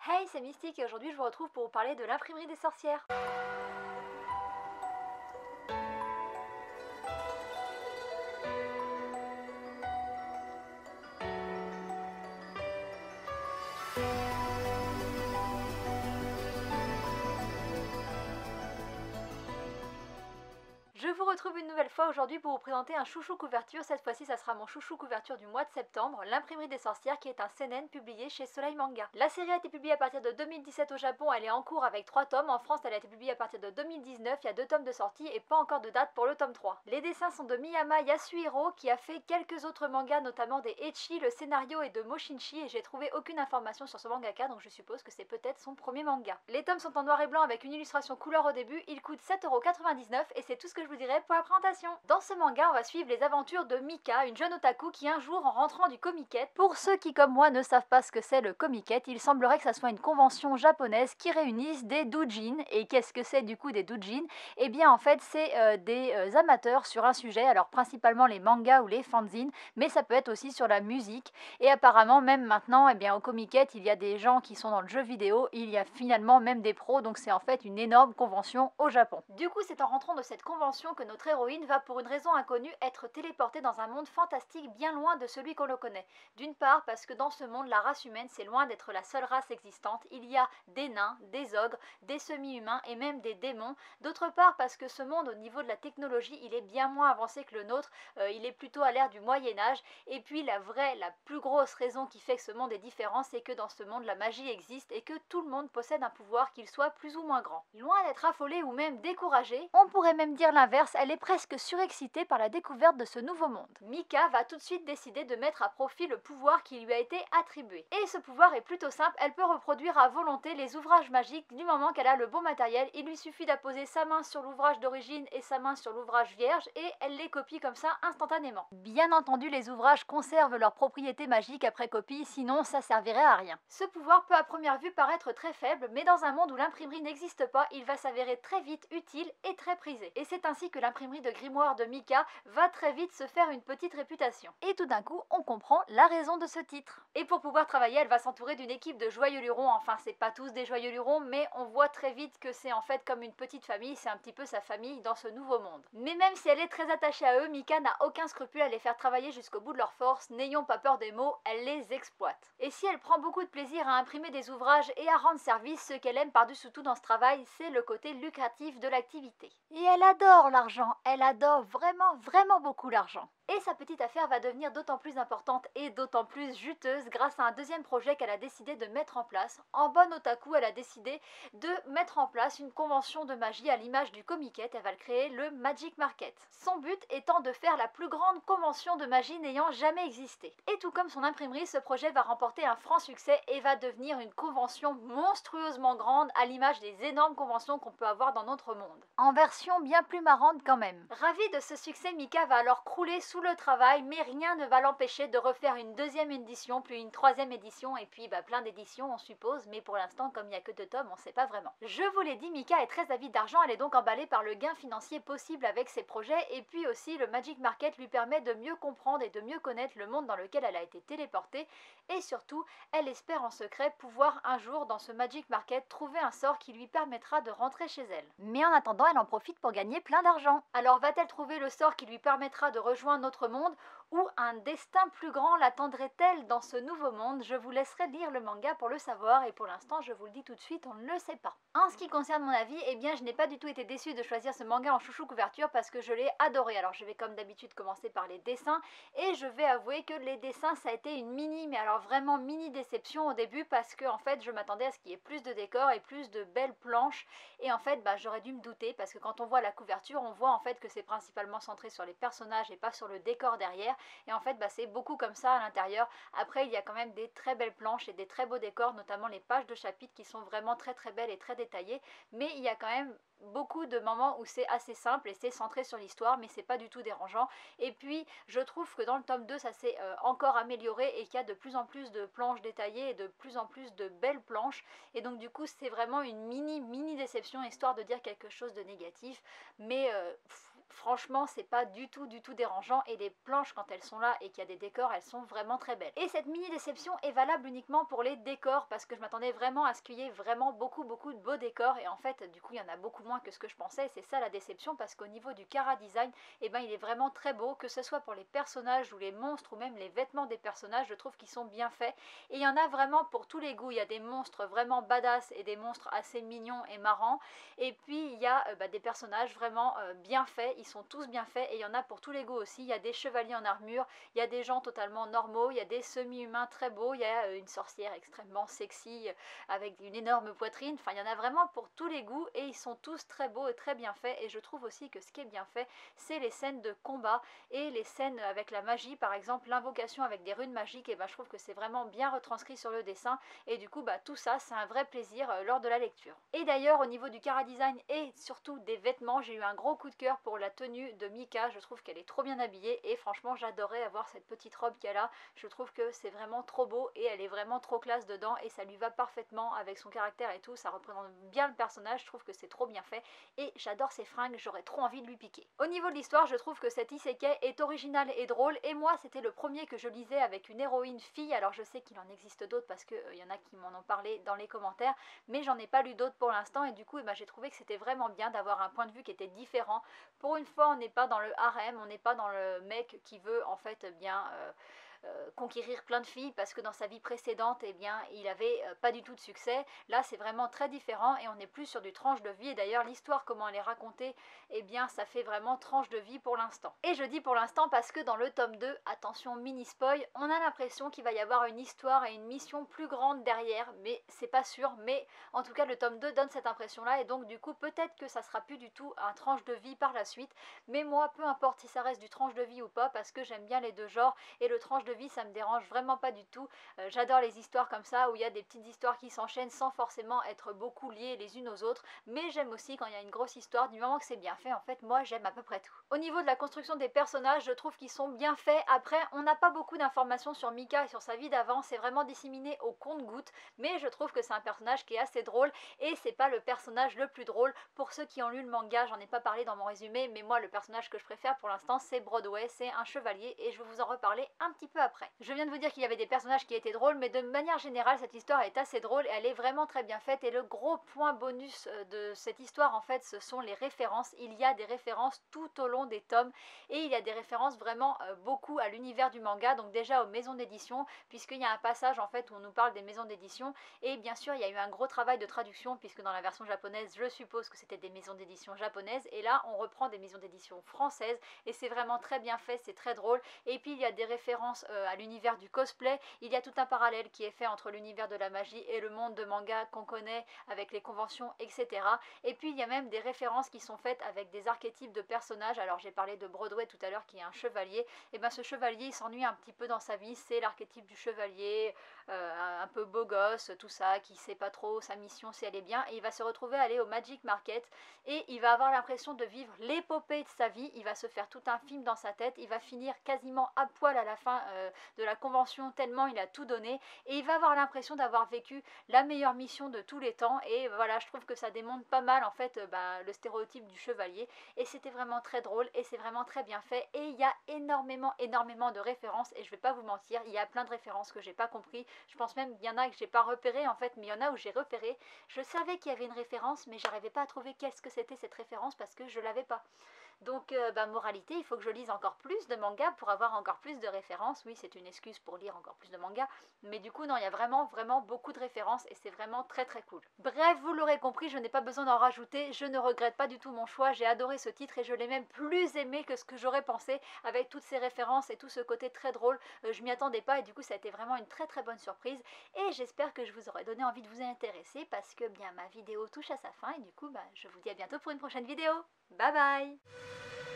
Hey, c'est Mystique et aujourd'hui je vous retrouve pour vous parler de l'imprimerie des sorcières. Je vous retrouve une nouvelle fois aujourd'hui pour vous présenter un chouchou couverture. Cette fois-ci, ça sera mon chouchou couverture du mois de septembre, l'imprimerie des sorcières, qui est un seinen publié chez Soleil Manga. La série a été publiée à partir de 2017 au Japon, elle est en cours avec 3 tomes. En France, elle a été publiée à partir de 2019, il y a 2 tomes de sortie et pas encore de date pour le tome 3. Les dessins sont de Miyama Yasuhiro, qui a fait quelques autres mangas, notamment des Ecchi, le scénario est de Moshinchi, et j'ai trouvé aucune information sur ce mangaka, donc je suppose que c'est peut-être son premier manga. Les tomes sont en noir et blanc avec une illustration couleur au début, ils coûtent 7,99 € et c'est tout ce que je vous dirai pour la présentation. Dans ce manga, on va suivre les aventures de Mika, une jeune otaku qui un jour, en rentrant du Comiket, pour ceux qui comme moi ne savent pas ce que c'est le Comiket, il semblerait que ça soit une convention japonaise qui réunisse des doujins. Et qu'est-ce que c'est du coup des doujins? Eh bien en fait c'est des amateurs sur un sujet, alors principalement les mangas ou les fanzines, mais ça peut être aussi sur la musique. Et apparemment même maintenant, eh bien au Comiket, il y a des gens qui sont dans le jeu vidéo, il y a finalement même des pros, donc c'est en fait une énorme convention au Japon. Du coup, c'est en rentrant de cette convention que notre héroïne va, pour une raison inconnue, être téléportée dans un monde fantastique bien loin de celui qu'on le connaît. D'une part parce que dans ce monde, la race humaine, c'est loin d'être la seule race existante, il y a des nains, des ogres, des semi-humains et même des démons. D'autre part parce que ce monde, au niveau de la technologie, il est bien moins avancé que le nôtre, il est plutôt à l'ère du Moyen-Âge. Et puis la plus grosse raison qui fait que ce monde est différent, c'est que dans ce monde, la magie existe et que tout le monde possède un pouvoir, qu'il soit plus ou moins grand. Loin d'être affolée ou même découragée, on pourrait même dire l'inverse, elle est presque surexcitée par la découverte de ce nouveau monde. Mika va tout de suite décider de mettre à profit le pouvoir qui lui a été attribué. Et ce pouvoir est plutôt simple, elle peut reproduire à volonté les ouvrages magiques du moment qu'elle a le bon matériel. Il lui suffit d'apposer sa main sur l'ouvrage d'origine et sa main sur l'ouvrage vierge et elle les copie comme ça instantanément. Bien entendu, les ouvrages conservent leurs propriétés magiques après copie, sinon ça servirait à rien. Ce pouvoir peut à première vue paraître très faible, mais dans un monde où l'imprimerie n'existe pas, il va s'avérer très vite utile et très prisé. Et c'est ainsi que l'imprimerie de grimoire de Mika va très vite se faire une petite réputation. Et tout d'un coup, on comprend la raison de ce titre. Et pour pouvoir travailler, elle va s'entourer d'une équipe de joyeux lurons. Enfin, c'est pas tous des joyeux lurons, mais on voit très vite que c'est en fait comme une petite famille, c'est un petit peu sa famille dans ce nouveau monde. Mais même si elle est très attachée à eux, Mika n'a aucun scrupule à les faire travailler jusqu'au bout de leur force. N'ayons pas peur des mots, elle les exploite. Et si elle prend beaucoup de plaisir à imprimer des ouvrages et à rendre service, ce qu'elle aime par-dessus tout dans ce travail, c'est le côté lucratif de l'activité. Et elle adore l'argent, elle adore vraiment beaucoup l'argent. Et sa petite affaire va devenir d'autant plus importante et d'autant plus juteuse grâce à un deuxième projet qu'elle a décidé de mettre en place. En bonne otaku, elle a décidé de mettre en place une convention de magie à l'image du Comiket. Elle va le créer, le Magic Market. Son but étant de faire la plus grande convention de magie n'ayant jamais existé. Et tout comme son imprimerie, ce projet va remporter un franc succès et va devenir une convention monstrueusement grande à l'image des énormes conventions qu'on peut avoir dans notre monde. En version bien plus marrante quand même. Ravie de ce succès, Mika va alors crouler sous le travail, mais rien ne va l'empêcher de refaire une deuxième édition, puis une troisième édition, et puis plein d'éditions on suppose, mais pour l'instant comme il n'y a que 2 tomes, on ne sait pas vraiment. Je vous l'ai dit, Mika est très avide d'argent, elle est donc emballée par le gain financier possible avec ses projets, et puis aussi le Magic Market lui permet de mieux comprendre et de mieux connaître le monde dans lequel elle a été téléportée, et surtout, elle espère en secret pouvoir un jour dans ce Magic Market trouver un sort qui lui permettra de rentrer chez elle. Mais en attendant, elle en profite pour gagner plein d'argent. Alors va-t-elle trouver le sort qui lui permettra de rejoindre notre monde, ou un destin plus grand l'attendrait-elle dans ce nouveau monde? Je vous laisserai lire le manga pour le savoir, et pour l'instant je vous le dis tout de suite, on ne le sait pas. En ce qui concerne mon avis, eh bien je n'ai pas du tout été déçue de choisir ce manga en chouchou couverture parce que je l'ai adoré. Alors je vais comme d'habitude commencer par les dessins, et je vais avouer que les dessins ça a été une mais alors vraiment mini déception au début, parce que en fait je m'attendais à ce qu'il y ait plus de décors et plus de belles planches, et en fait j'aurais dû me douter, parce que quand on voit la couverture, on voit en fait que c'est principalement centré sur les personnages et pas sur le décor derrière, et en fait c'est beaucoup comme ça à l'intérieur. Après il y a quand même des très belles planches et des très beaux décors, notamment les pages de chapitres qui sont vraiment très belles et très détaillées, mais il y a quand même beaucoup de moments où c'est assez simple et c'est centré sur l'histoire, mais c'est pas du tout dérangeant. Et puis je trouve que dans le tome 2 ça s'est encore amélioré et qu'il y a de plus en plus de planches détaillées et de plus en plus de belles planches, et donc du coup c'est vraiment une mini déception, histoire de dire quelque chose de négatif, mais franchement c'est pas du tout dérangeant, et les planches quand elles sont là et qu'il y a des décors, elles sont vraiment très belles. Et cette mini déception est valable uniquement pour les décors, parce que je m'attendais vraiment à ce qu'il y ait vraiment beaucoup de beaux décors, et en fait du coup il y en a beaucoup moins que ce que je pensais, et c'est ça la déception, parce qu'au niveau du chara design, et ben il est vraiment très beau, que ce soit pour les personnages ou les monstres ou même les vêtements des personnages, je trouve qu'ils sont bien faits, et il y en a vraiment pour tous les goûts. Il y a des monstres vraiment badass et des monstres assez mignons et marrants, et puis il y a des personnages vraiment bien faits, ils sont tous bien faits, et il y en a pour tous les goûts aussi. Il y a des chevaliers en armure, il y a des gens totalement normaux, il y a des semi-humains très beaux, il y a une sorcière extrêmement sexy avec une énorme poitrine, enfin il y en a vraiment pour tous les goûts, et ils sont tous très beaux et très bien faits. Et je trouve aussi que ce qui est bien fait, c'est les scènes de combat et les scènes avec la magie, par exemple l'invocation avec des runes magiques, et ben je trouve que c'est vraiment bien retranscrit sur le dessin, et du coup tout ça c'est un vrai plaisir lors de la lecture. Et d'ailleurs au niveau du chara design et surtout des vêtements, j'ai eu un gros coup de cœur pour la tenue de Mika. Je trouve qu'elle est trop bien habillée, et franchement j'adorais avoir cette petite robe qu'elle a. Je trouve que c'est vraiment trop beau, et elle est vraiment trop classe dedans, et ça lui va parfaitement avec son caractère et tout, ça représente bien le personnage. Je trouve que c'est trop bien fait, et j'adore ses fringues, j'aurais trop envie de lui piquer. Au niveau de l'histoire, je trouve que cet isekai est original et drôle, et moi c'était le premier que je lisais avec une héroïne fille. Alors je sais qu'il en existe d'autres, parce qu'il y en a qui m'en ont parlé dans les commentaires, mais j'en ai pas lu d'autres pour l'instant, et du coup j'ai trouvé que c'était vraiment bien d'avoir un point de vue qui était différent. Pour une fois on n'est pas dans le harem, on n'est pas dans le mec qui veut en fait bien conquérir plein de filles, parce que dans sa vie précédente il avait pas du tout de succès. Là c'est vraiment très différent, et on est plus sur du tranche de vie, et d'ailleurs l'histoire comment elle est racontée, ça fait vraiment tranche de vie pour l'instant. Et je dis pour l'instant parce que dans le tome 2, attention mini spoil, on a l'impression qu'il va y avoir une histoire et une mission plus grande derrière, mais c'est pas sûr. Mais en tout cas le tome 2 donne cette impression là, et donc du coup peut-être que ça sera plus du tout un tranche de vie par la suite. Mais moi peu importe si ça reste du tranche de vie ou pas, parce que j'aime bien les deux genres, et le tranche de vie ça me dérange vraiment pas du tout. J'adore les histoires comme ça où il y a des petites histoires qui s'enchaînent sans forcément être beaucoup liées les unes aux autres, mais j'aime aussi quand il y a une grosse histoire. Du moment que c'est bien fait, en fait moi j'aime à peu près tout. Au niveau de la construction des personnages, je trouve qu'ils sont bien faits. Après on n'a pas beaucoup d'informations sur Mika et sur sa vie d'avant, c'est vraiment disséminé au compte-gouttes, mais je trouve que c'est un personnage qui est assez drôle, et c'est pas le personnage le plus drôle. Pour ceux qui ont lu le manga, j'en ai pas parlé dans mon résumé, mais moi le personnage que je préfère pour l'instant c'est Broadway, c'est un chevalier, et je vais vous en reparler un petit peu après. Je viens de vous dire qu'il y avait des personnages qui étaient drôles, mais de manière générale cette histoire est assez drôle, et elle est vraiment très bien faite. Et le gros point bonus de cette histoire en fait, ce sont les références. Il y a des références tout au long des tomes, et il y a des références vraiment beaucoup à l'univers du manga, donc déjà aux maisons d'édition, puisqu'il y a un passage en fait où on nous parle des maisons d'édition, et bien sûr il y a eu un gros travail de traduction, puisque dans la version japonaise je suppose que c'était des maisons d'édition japonaises, et là on reprend des maisons d'édition françaises, et c'est vraiment très bien fait, c'est très drôle. Et puis il y a des références à l'univers du cosplay, il y a tout un parallèle qui est fait entre l'univers de la magie et le monde de manga qu'on connaît avec les conventions, etc. Et puis il y a même des références qui sont faites avec des archétypes de personnages. Alors j'ai parlé de Broadway tout à l'heure qui est un chevalier, et ce chevalier il s'ennuie un petit peu dans sa vie, c'est l'archétype du chevalier un peu beau gosse, tout ça, qui sait pas trop sa mission si elle est bien, et il va se retrouver à aller au Magic Market, et il va avoir l'impression de vivre l'épopée de sa vie. Il va se faire tout un film dans sa tête, il va finir quasiment à poil à la fin de la convention tellement il a tout donné, et il va avoir l'impression d'avoir vécu la meilleure mission de tous les temps. Et voilà, je trouve que ça démontre pas mal en fait le stéréotype du chevalier, et c'était vraiment très drôle, et c'est vraiment très bien fait, et il y a énormément de références, et je vais pas vous mentir, il y a plein de références que j'ai pas compris. Je pense même qu'il y en a que j'ai pas repéré en fait, mais il y en a où j'ai repéré. Je savais qu'il y avait une référence, mais j'arrivais pas à trouver qu'est-ce que c'était cette référence, parce que je l'avais pas. Donc moralité, il faut que je lise encore plus de mangas pour avoir encore plus de références. Oui, c'est une excuse pour lire encore plus de mangas, mais du coup non, il y a vraiment beaucoup de références, et c'est vraiment très cool. Bref, vous l'aurez compris, je n'ai pas besoin d'en rajouter, je ne regrette pas du tout mon choix, j'ai adoré ce titre, et je l'ai même plus aimé que ce que j'aurais pensé, avec toutes ces références et tout ce côté très drôle. Je m'y attendais pas, et du coup ça a été vraiment une très bonne surprise, et j'espère que je vous aurai donné envie de vous y intéresser, parce que bien ma vidéo touche à sa fin, et du coup je vous dis à bientôt pour une prochaine vidéo. Bye bye.